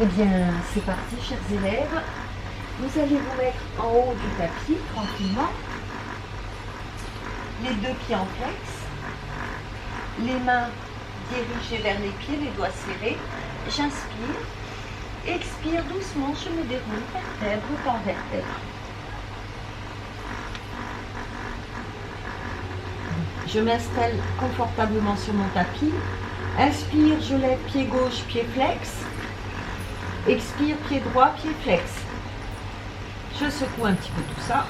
Eh bien, c'est parti, chers élèves. Vous allez vous mettre en haut du tapis, tranquillement. Les deux pieds en flex. Les mains dirigées vers les pieds, les doigts serrés. J'inspire. Expire doucement, je me déroule vertèbre par vertèbre. Je m'installe confortablement sur mon tapis. Inspire, je lève pied gauche, pied flex. Expire, pied droit, pied flex. Je secoue un petit peu tout ça.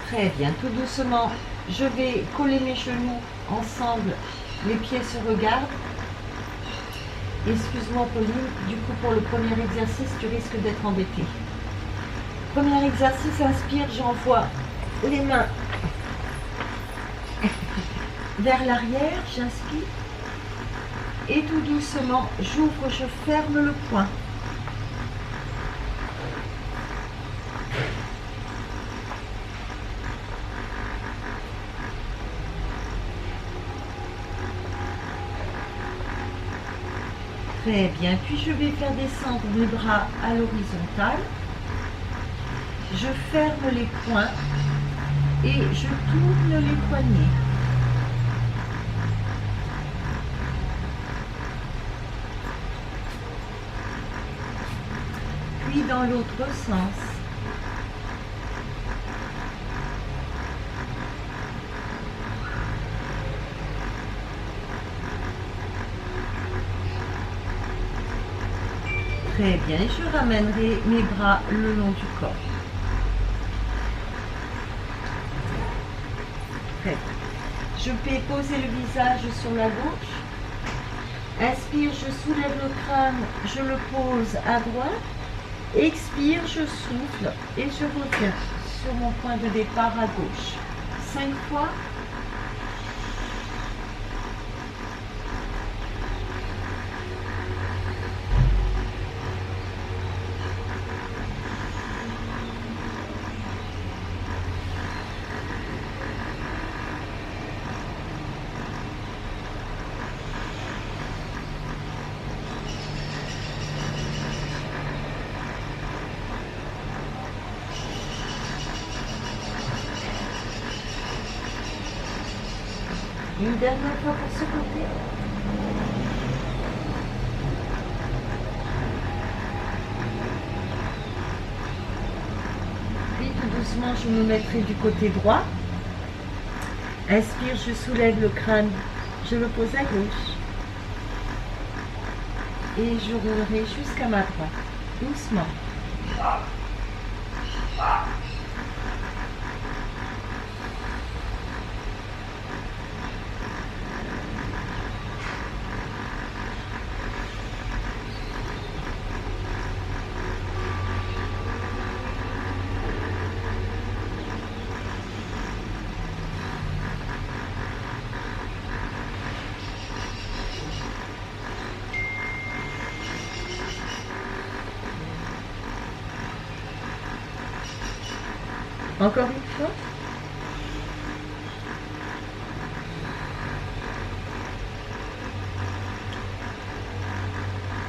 Très bien, tout doucement, je vais coller mes genoux ensemble, les pieds se regardent. Excuse-moi Pauline, du coup pour le premier exercice, tu risques d'être embêtée. Premier exercice, inspire, j'envoie les mains vers l'arrière, j'inspire. Et tout doucement, j'ouvre, je ferme le poing. Très bien, puis je vais faire descendre mes bras à l'horizontale. Je ferme les poings et je tourne les poignets. Puis dans l'autre sens. Très bien, je ramènerai mes bras le long du corps. Très bien. Je vais poser le visage sur la gauche. Inspire, je soulève le crâne, je le pose à droite. Expire, je souffle et je reviens sur mon point de départ à gauche. 5 fois. Une dernière fois pour ce côté. Puis tout doucement, je me mettrai du côté droit. Inspire, je soulève le crâne, je le pose à gauche. Et je roulerai jusqu'à ma droite, doucement. Encore une fois.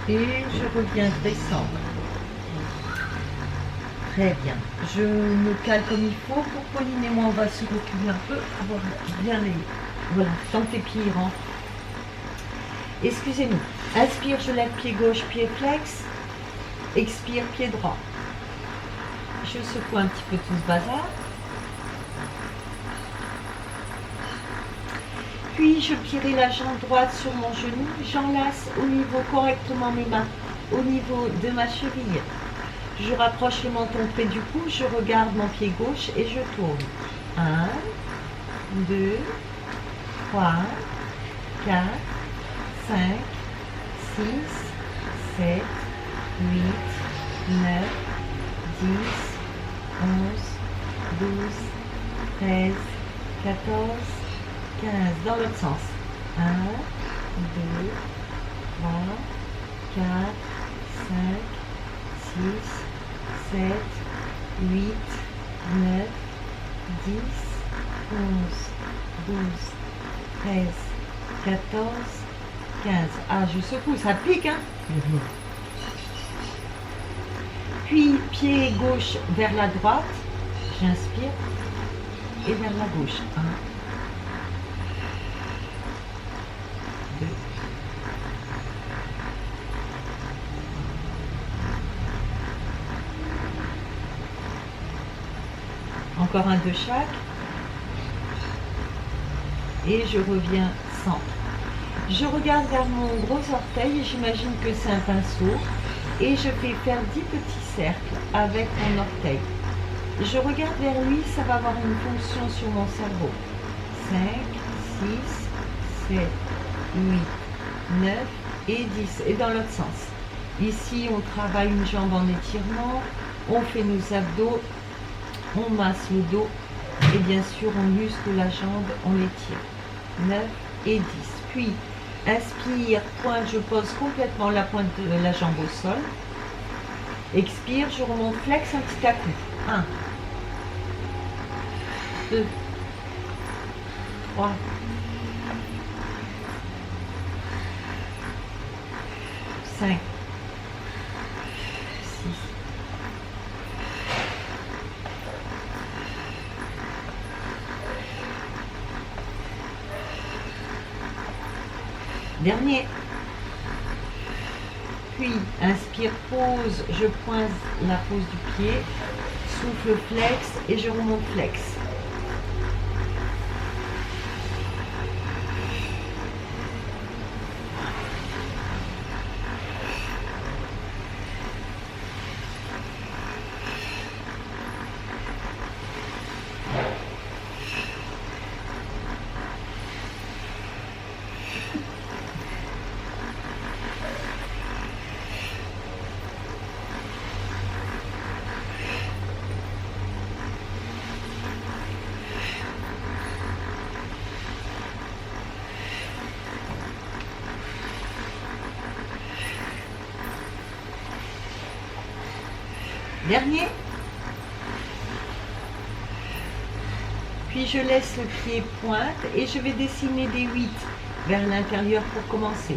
Et je reviens descendre. Très bien. Je me cale comme il faut. Pour Pauline et moi, on va se reculer un peu. Avoir bien les... Voilà, tant que les pieds rentrent. Excusez-nous. Inspire, je lève pied gauche, pied flex. Expire, pied droit. Je secoue un petit peu tout ce bazar. Puis je plierai la jambe droite sur mon genou. J'enlace au niveau correctement mes mains, au niveau de ma cheville. Je rapproche le menton près du cou. Je regarde mon pied gauche et je tourne. 1, 2, 3, 4, 5, 6, 7, 8, 9, 10, 11, 12, 13, 14, 15. Dans l'autre sens. 1, 2, 3, 4, 5, 6, 7, 8, 9, 10, 11, 12, 13, 14, 15. Ah, je secoue, ça pique, hein. Puis, pied gauche vers la droite. J'inspire. Et vers la gauche. 1, 2. Encore un de chaque. Et je reviens centre. Je regarde vers mon gros orteil et j'imagine que c'est un pinceau. Et je vais faire 10 petits cercles avec mon orteil. Je regarde vers lui, ça va avoir une fonction sur mon cerveau. 5, 6, 7, 8, 9 et 10. Et dans l'autre sens. Ici, on travaille une jambe en étirement, on fait nos abdos, on masse le dos et bien sûr, on muscle la jambe, on l'étire. 9 et 10. Puis, inspire, pointe, je pose complètement la pointe de la jambe au sol. Expire, je remonte, flex un petit à coup. 1, 2, 3, 5, 6, dernier. Puis, inspire, pose, je pointe la pose du pied, souffle, flex et je remonte, flex. Dernier. Puis je laisse le pied pointe et je vais dessiner des 8 vers l'intérieur pour commencer.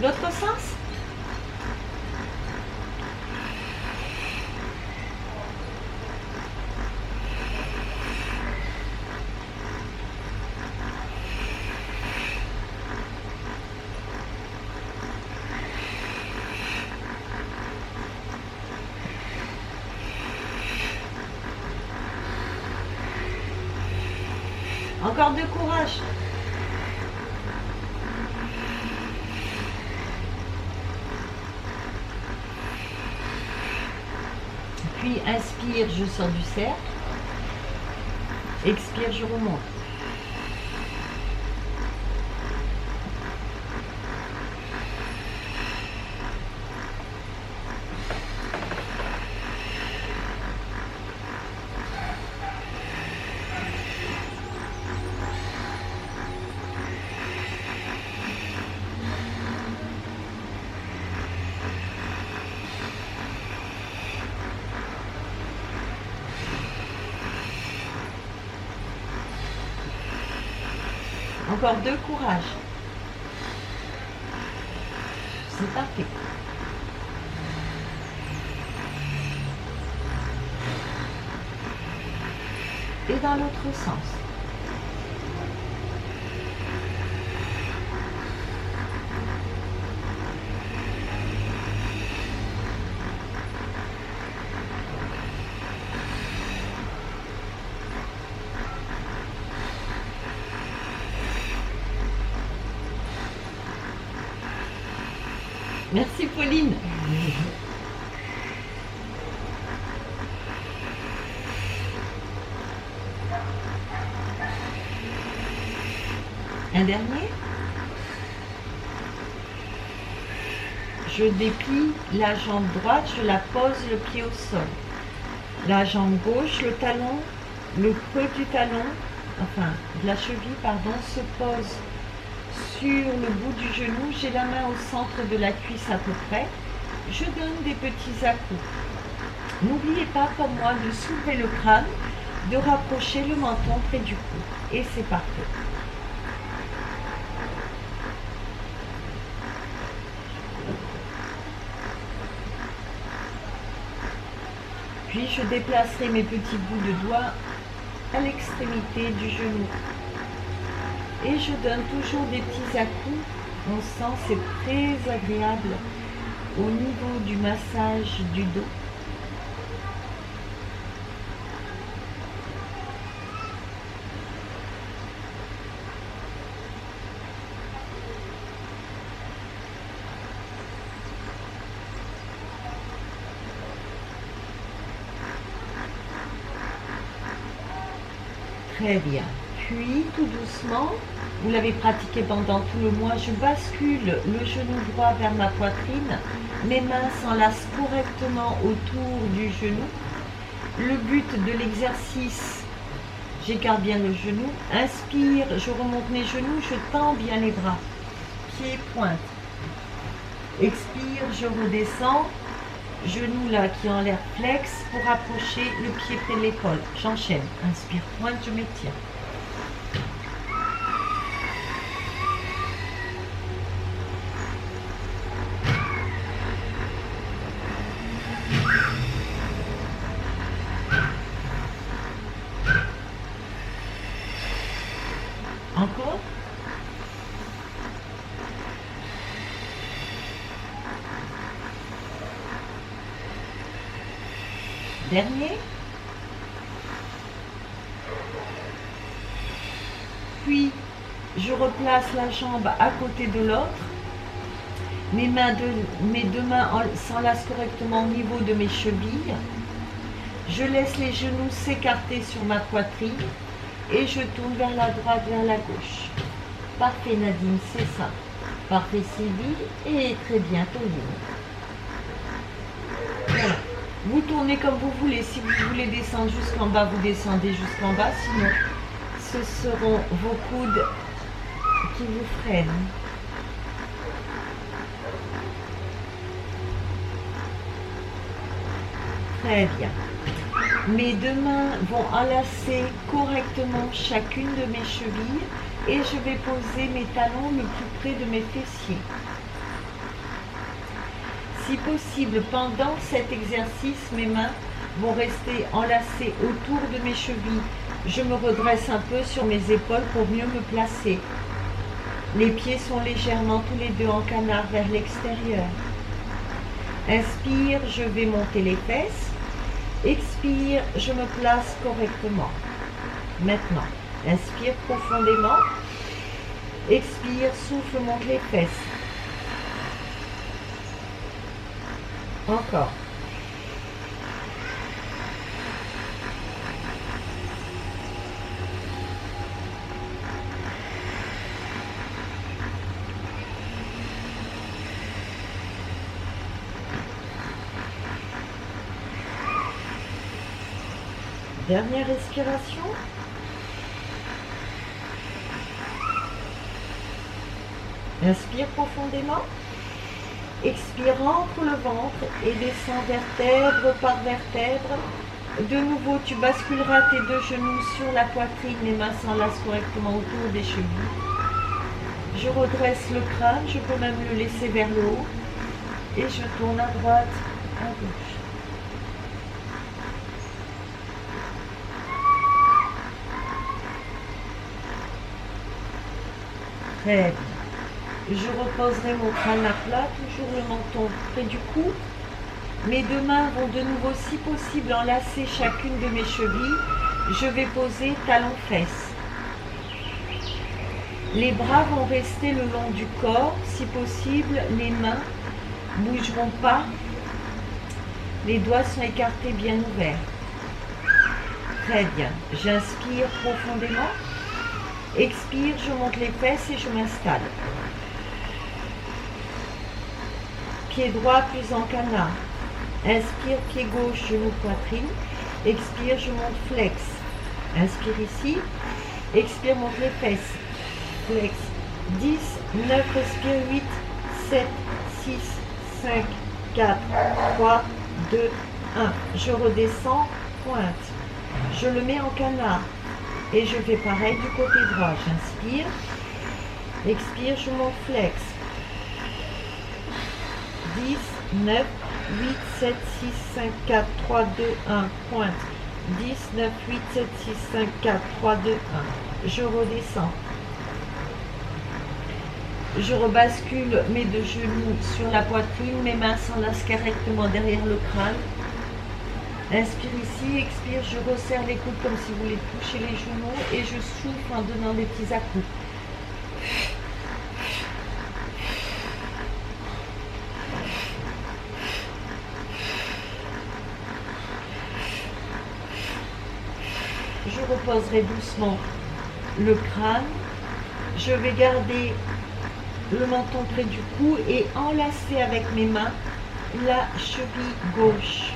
L'autre sens. Encore de courage. Puis inspire, je sors du cercle. Expire, je remonte. Encore deux, courage. C'est parfait. Et dans l'autre sens. Merci Pauline. Un dernier. Je déplie la jambe droite, je la pose le pied au sol. La jambe gauche, le talon, le creux du talon, enfin de la cheville, pardon, se pose sur le bout du genou. J'ai la main au centre de la cuisse à peu près. Je donne des petits à-coups. N'oubliez pas, comme moi, de soulever le crâne, de rapprocher le menton près du cou. Et c'est parfait. Puis je déplacerai mes petits bouts de doigts à l'extrémité du genou. Et je donne toujours des petits à-coups. On sent, c'est très agréable au niveau du massage du dos. Très bien. Puis, tout doucement, vous l'avez pratiqué pendant tout le mois, je bascule le genou droit vers ma poitrine. Mes mains s'enlacent correctement autour du genou. Le but de l'exercice, j'écarte bien le genou. Inspire, je remonte mes genoux, je tends bien les bras. Pieds pointe. Expire, je redescends. Genou là qui en l'air flex pour approcher le pied près de l'épaule. J'enchaîne. Inspire, pointe, je m'étire. Encore. Dernier. Puis, je replace la jambe à côté de l'autre. Mes deux mains s'enlacent correctement au niveau de mes chevilles. Je laisse les genoux s'écarter sur ma poitrine et je tourne vers la droite, vers la gauche. Parfait Nadine, c'est ça. Parfait Sylvie et très bien Pauline. Voilà. Vous tournez comme vous voulez. Si vous voulez descendre jusqu'en bas, vous descendez jusqu'en bas. Sinon, ce seront vos coudes qui vous freinent. Très bien. Mes deux mains vont enlacer correctement chacune de mes chevilles et je vais poser mes talons le plus près de mes fessiers. Si possible, pendant cet exercice, mes mains vont rester enlacées autour de mes chevilles. Je me redresse un peu sur mes épaules pour mieux me placer. Les pieds sont légèrement tous les deux en canard vers l'extérieur. Inspire, je vais monter les fesses. Expire, je me place correctement. Maintenant, inspire profondément. Expire, souffle, monte les fesses. Encore. Dernière respiration. Inspire profondément. Expire, entre le ventre et descend vertèbre par vertèbre. De nouveau, tu basculeras tes deux genoux sur la poitrine, les mains s'enlacent correctement autour des chevilles. Je redresse le crâne, je peux même le laisser vers le haut. Et je tourne à droite, à gauche. Très bien. Je reposerai mon crâne à plat, toujours le menton près du cou. Mes deux mains vont de nouveau, si possible, enlacer chacune de mes chevilles. Je vais poser talons-fesses. Les bras vont rester le long du corps, si possible, les mains bougeront pas. Les doigts sont écartés bien ouverts. Très bien. J'inspire profondément. Expire, je monte les fesses et je m'installe. Pied droit plus en canard. Inspire, pied gauche, genou, poitrine. Expire, je monte flex. Inspire ici. Expire, monte les fesses. Flex. 10, 9, respire 8, 7, 6, 5, 4, 3, 2, 1. Je redescends, pointe. Je le mets en canard. Et je fais pareil du côté droit. J'inspire. Expire, je monte flex. 10, 9, 8, 7, 6, 5, 4, 3, 2, 1. Pointe. 10, 9, 8, 7, 6, 5, 4, 3, 2, 1. Je redescends. Je rebascule mes deux genoux sur la poitrine, mes mains s'enlacent correctement derrière le crâne. Inspire ici, expire, je resserre les coudes comme si vous voulez toucher les genoux et je souffle en donnant des petits à-coups. Je reposerai doucement le crâne. Je vais garder le menton près du cou et enlacer avec mes mains la cheville gauche.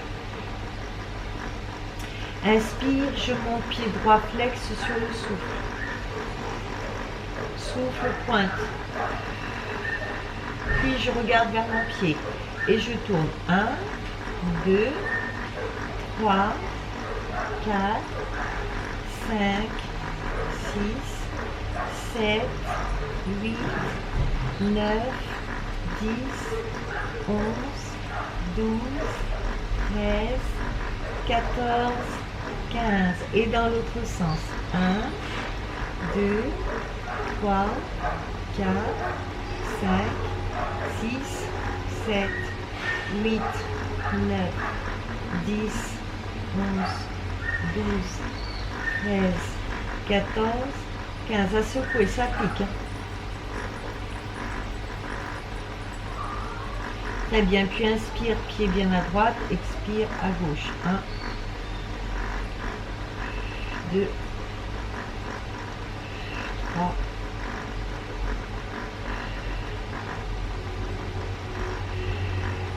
Inspire, je monte pied droit flex sur le souffle. Souffle, pointe. Puis je regarde vers mon pied et je tourne. 1, 2, 3, 4, 5, 6, 7, 8, 9, 10, 11, 12, 13, 14, 15. Et dans l'autre sens. 1, 2, 3, 4, 5, 6, 7, 8, 9, 10, 11, 12, 13, 14, 15. À secouer, ça pique. Hein. Très bien, puis inspire, pied bien à droite, expire à gauche. 1, 2, 3,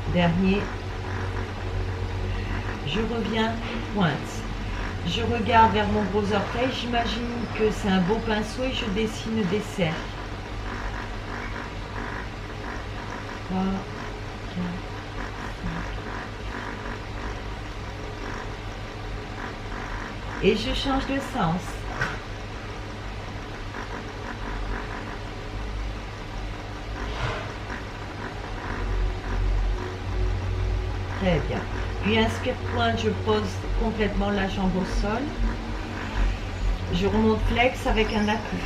4. Dernier. Je reviens, pointe. Je regarde vers mon gros orteil, j'imagine que c'est un beau pinceau et je dessine des cercles. 3, 4, 5. Et je change de sens. Très bien. Puis inspire, pointe, je pose complètement la jambe au sol. Je remonte flex avec un à-coup.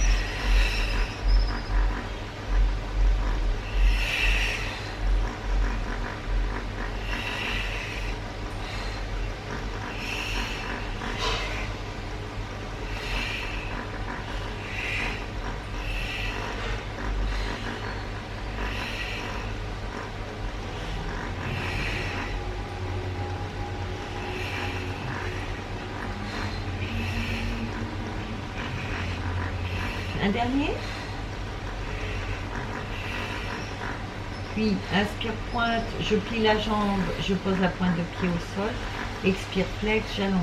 Un dernier. Puis, inspire, pointe, je plie la jambe, je pose la pointe de pied au sol. Expire, flex, j'allonge.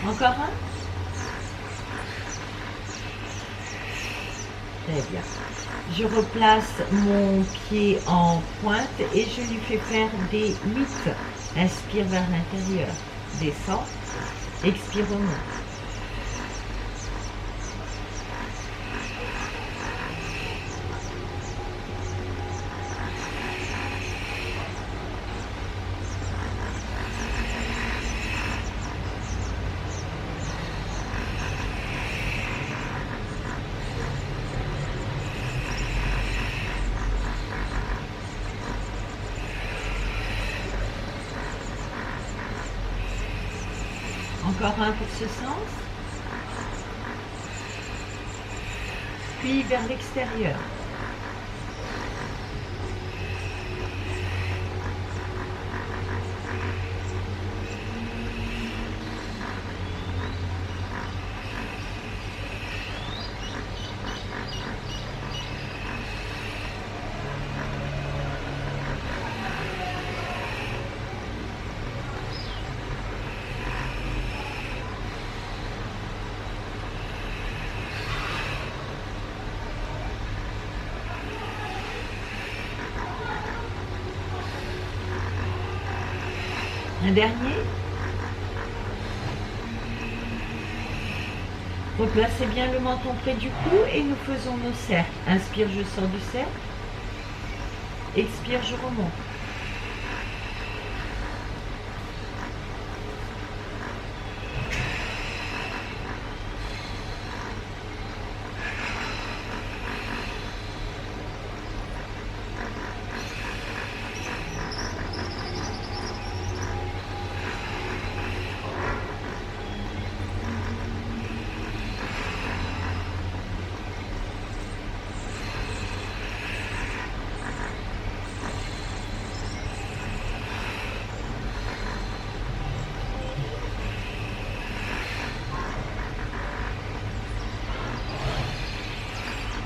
Encore un. Très bien. Je replace mon pied en pointe et je lui fais faire des 8. Inspire vers l'intérieur. Descends. Expire, remonte. Encore un pour ce sens. Puis vers l'extérieur. Un dernier. Replacez bien le menton près du cou et nous faisons nos cercles. Inspire, je sors du cercle. Expire, je remonte.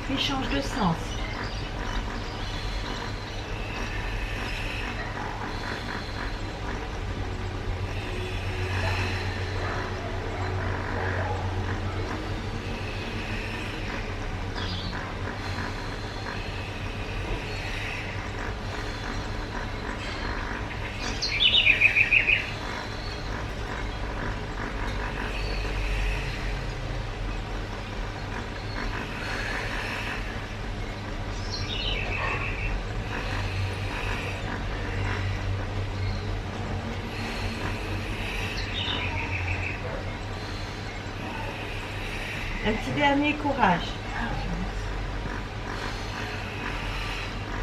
Puis change de sens. Un petit dernier courage.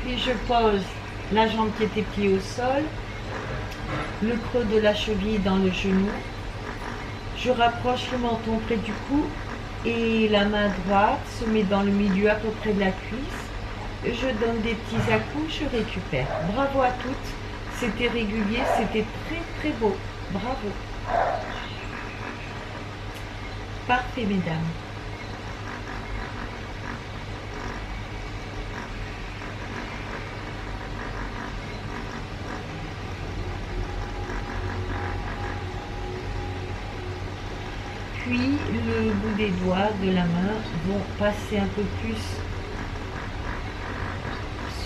Puis je pose la jambe qui était pliée au sol, le creux de la cheville dans le genou. Je rapproche le menton près du cou et la main droite se met dans le milieu à peu près de la cuisse. Je donne des petits à-coups, je récupère. Bravo à toutes. C'était régulier, c'était très très beau. Bravo. Parfait, mesdames. Puis le bout des doigts de la main vont passer un peu plus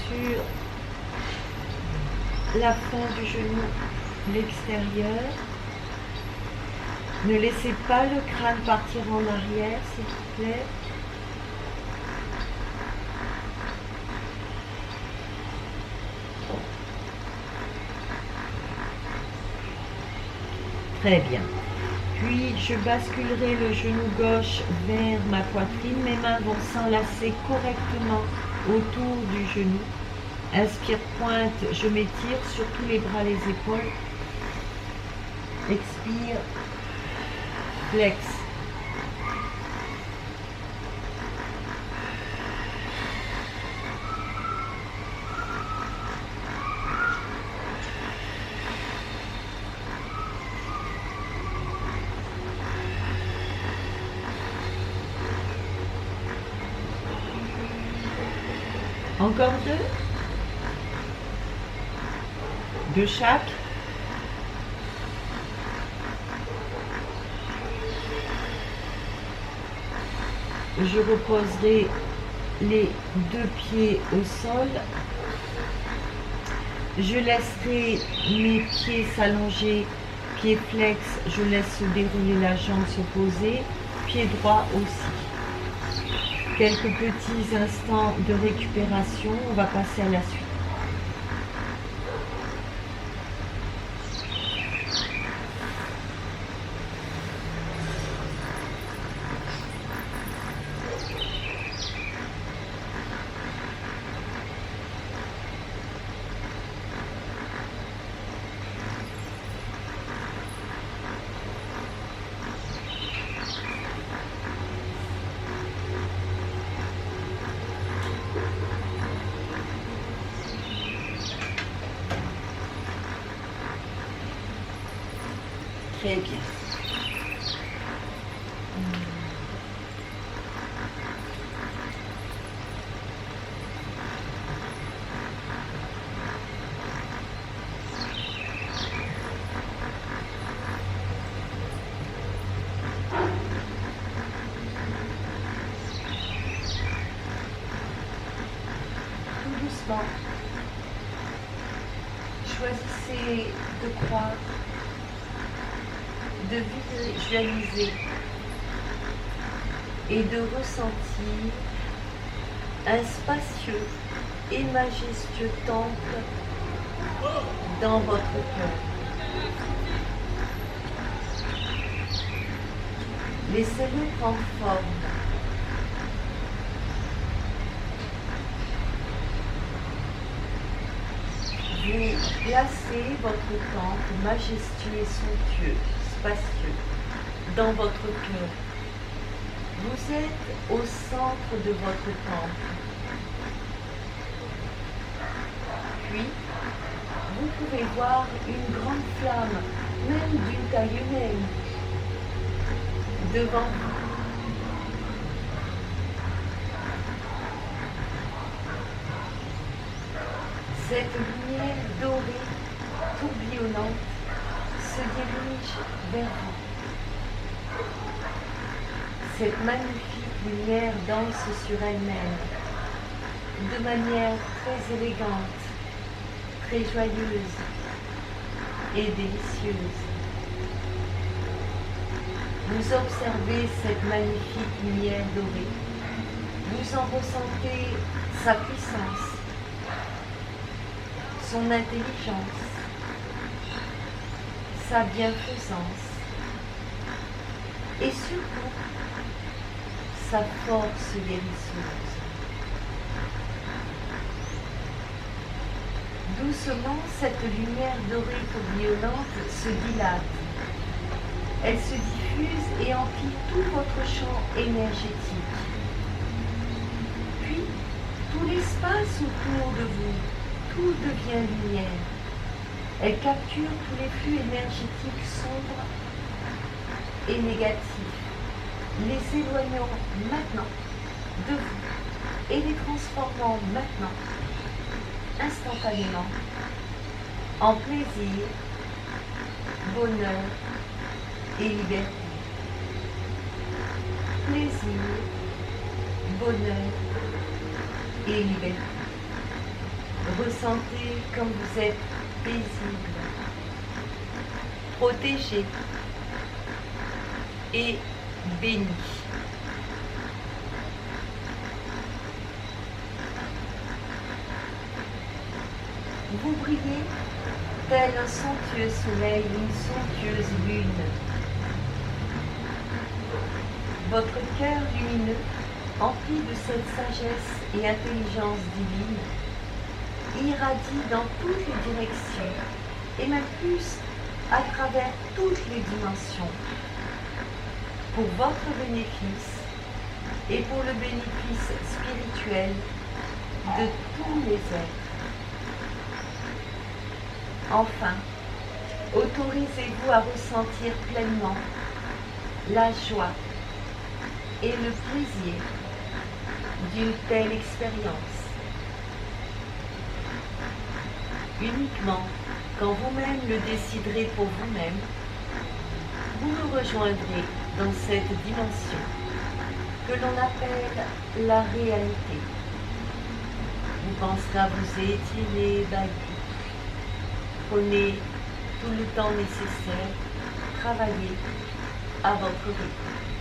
sur la fin du genou, l'extérieur. Ne laissez pas le crâne partir en arrière, s'il vous plaît. Très bien. Puis je basculerai le genou gauche vers ma poitrine. Mes mains vont s'enlacer correctement autour du genou. Inspire, pointe, je m'étire sur tous les bras, les épaules. Expire, flex. Encore deux. De chaque. Je reposerai les deux pieds au sol. Je laisserai mes pieds s'allonger, pied flex, je laisse dérouler la jambe se poser, pied droit aussi. Quelques petits instants de récupération, on va passer à la suite. Très bien. Tout doucement, choisissez de croire, de visualiser et de ressentir un spacieux et majestueux temple dans votre cœur. Laissez-le prendre forme. Vous placez votre temple majestueux et somptueux, spacieux, dans votre cœur. Vous êtes au centre de votre temple. Puis, vous pouvez voir une grande flamme, même d'une taille humaine, devant vous. Cette lumière dorée, tourbillonnante, se dirige vers vous. Cette magnifique lumière danse sur elle-même, de manière très élégante, très joyeuse et délicieuse. Vous observez cette magnifique lumière dorée. Vous en ressentez sa puissance, son intelligence, sa bienfaisance et surtout sa force guérisseuse. Doucement, cette lumière dorée tourbillonnante se dilate. Elle se diffuse et emplit tout votre champ énergétique. Puis, tout l'espace autour de vous, tout devient lumière. Elle capture tous les flux énergétiques sombres et négatifs, les éloignant maintenant de vous et les transformant maintenant, instantanément, en plaisir, bonheur et liberté. Plaisir, bonheur et liberté. Ressentez comme vous êtes paisible, protégé et béni. Vous brillez tel un somptueux soleil, une somptueuse lune. Votre cœur lumineux, empli de cette sagesse et intelligence divine, irradie dans toutes les directions, et même plus à travers toutes les dimensions, pour votre bénéfice et pour le bénéfice spirituel de tous les êtres. Enfin, autorisez-vous à ressentir pleinement la joie et le plaisir d'une telle expérience. Uniquement quand vous-même le déciderez pour vous-même, vous nous rejoindrez dans cette dimension que l'on appelle la réalité. Vous penserez à vous étirer, ébahi. Prenez tout le temps nécessaire, travaillez à votre rythme.